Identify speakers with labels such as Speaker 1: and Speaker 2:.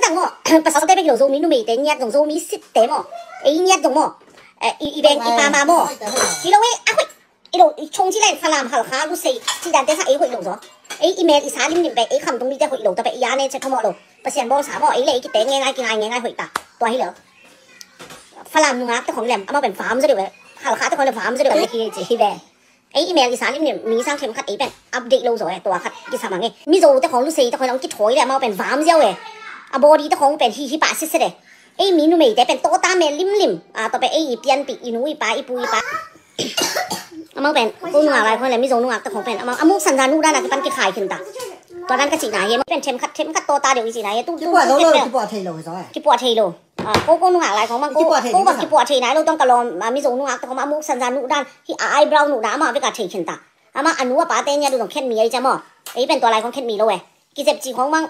Speaker 1: đằng mò pas sau đây bây giờ zoom nó mì tên nhát dòng zoom mì xịt té mò ấy nhát dòng mò y bèn y pa mà mò thì đâu ấy à ấy đâu chung chỉ lại làm hả khá lúc xây chỉ đàn tên sao ấy hội đâu rồi ấy email ý sáng lim bè ấy khăm tung đi ra hội đầu ta bè giá nên sẽ không mò đâu bác sĩ bò sáng mò ấy lấy cái té nghe ngay hội taตัวให้เหรอฝรั่งนุ่งอ่ะแต่ของแหลมเอามาเป็นฟาร์มซะเดี๋ยวหาค่าแต่ของฟาร์มซะเดี๋ยวที่แบบไอ้อีเมลอีสานเนี่ยมีสร้างเข็มขัดไอ้เป็นอัปเดตโลสวยตัวขัดกี่สามไงมีโซแต่ของลูซี่แต่ของน้องกิ๊ดถอยเลยมาเป็นฟาร์มเจ้าเว้ยอะบอดี้แต่ของเป็นฮีปาซิสเลยไอ้มีนุ่มแต่เป็นโตตาเมลิมต่อไปไอ้อีเปียนปีอีนูอีปาอีปูอีปาเอามาเป็นกูนุ่งอะไรคนแหลมมีโซนุ่งอ่ะแต่ของเป็นเอามามุกสันดานุด้านนั้นก็ปั้นกี่ขายขึ้นตาตอนนั้นก็สีไหนยังเป็นเข็มขัดโตตาเดี๋ยวอีสีไหนตู้กี่ปวดเทโลกี่ปวดเทโลcôนุ่งอะไรของมันกูแบบกี่ปวดเทไหนเราต้องกระลอมมีโซนุ่งอ่ะแต่ของมามุกสันดานุด้านที่ไอบราวนุด้ามาไปกับเทขึ้นตาอามาอนุว่าป้าเต้นเนี่ยดูตรงแค่มีไอ้จ้าหม้อไอ้เป็นตัวอะไรของแค่มีแล้วเว้ยกิจจีของมัง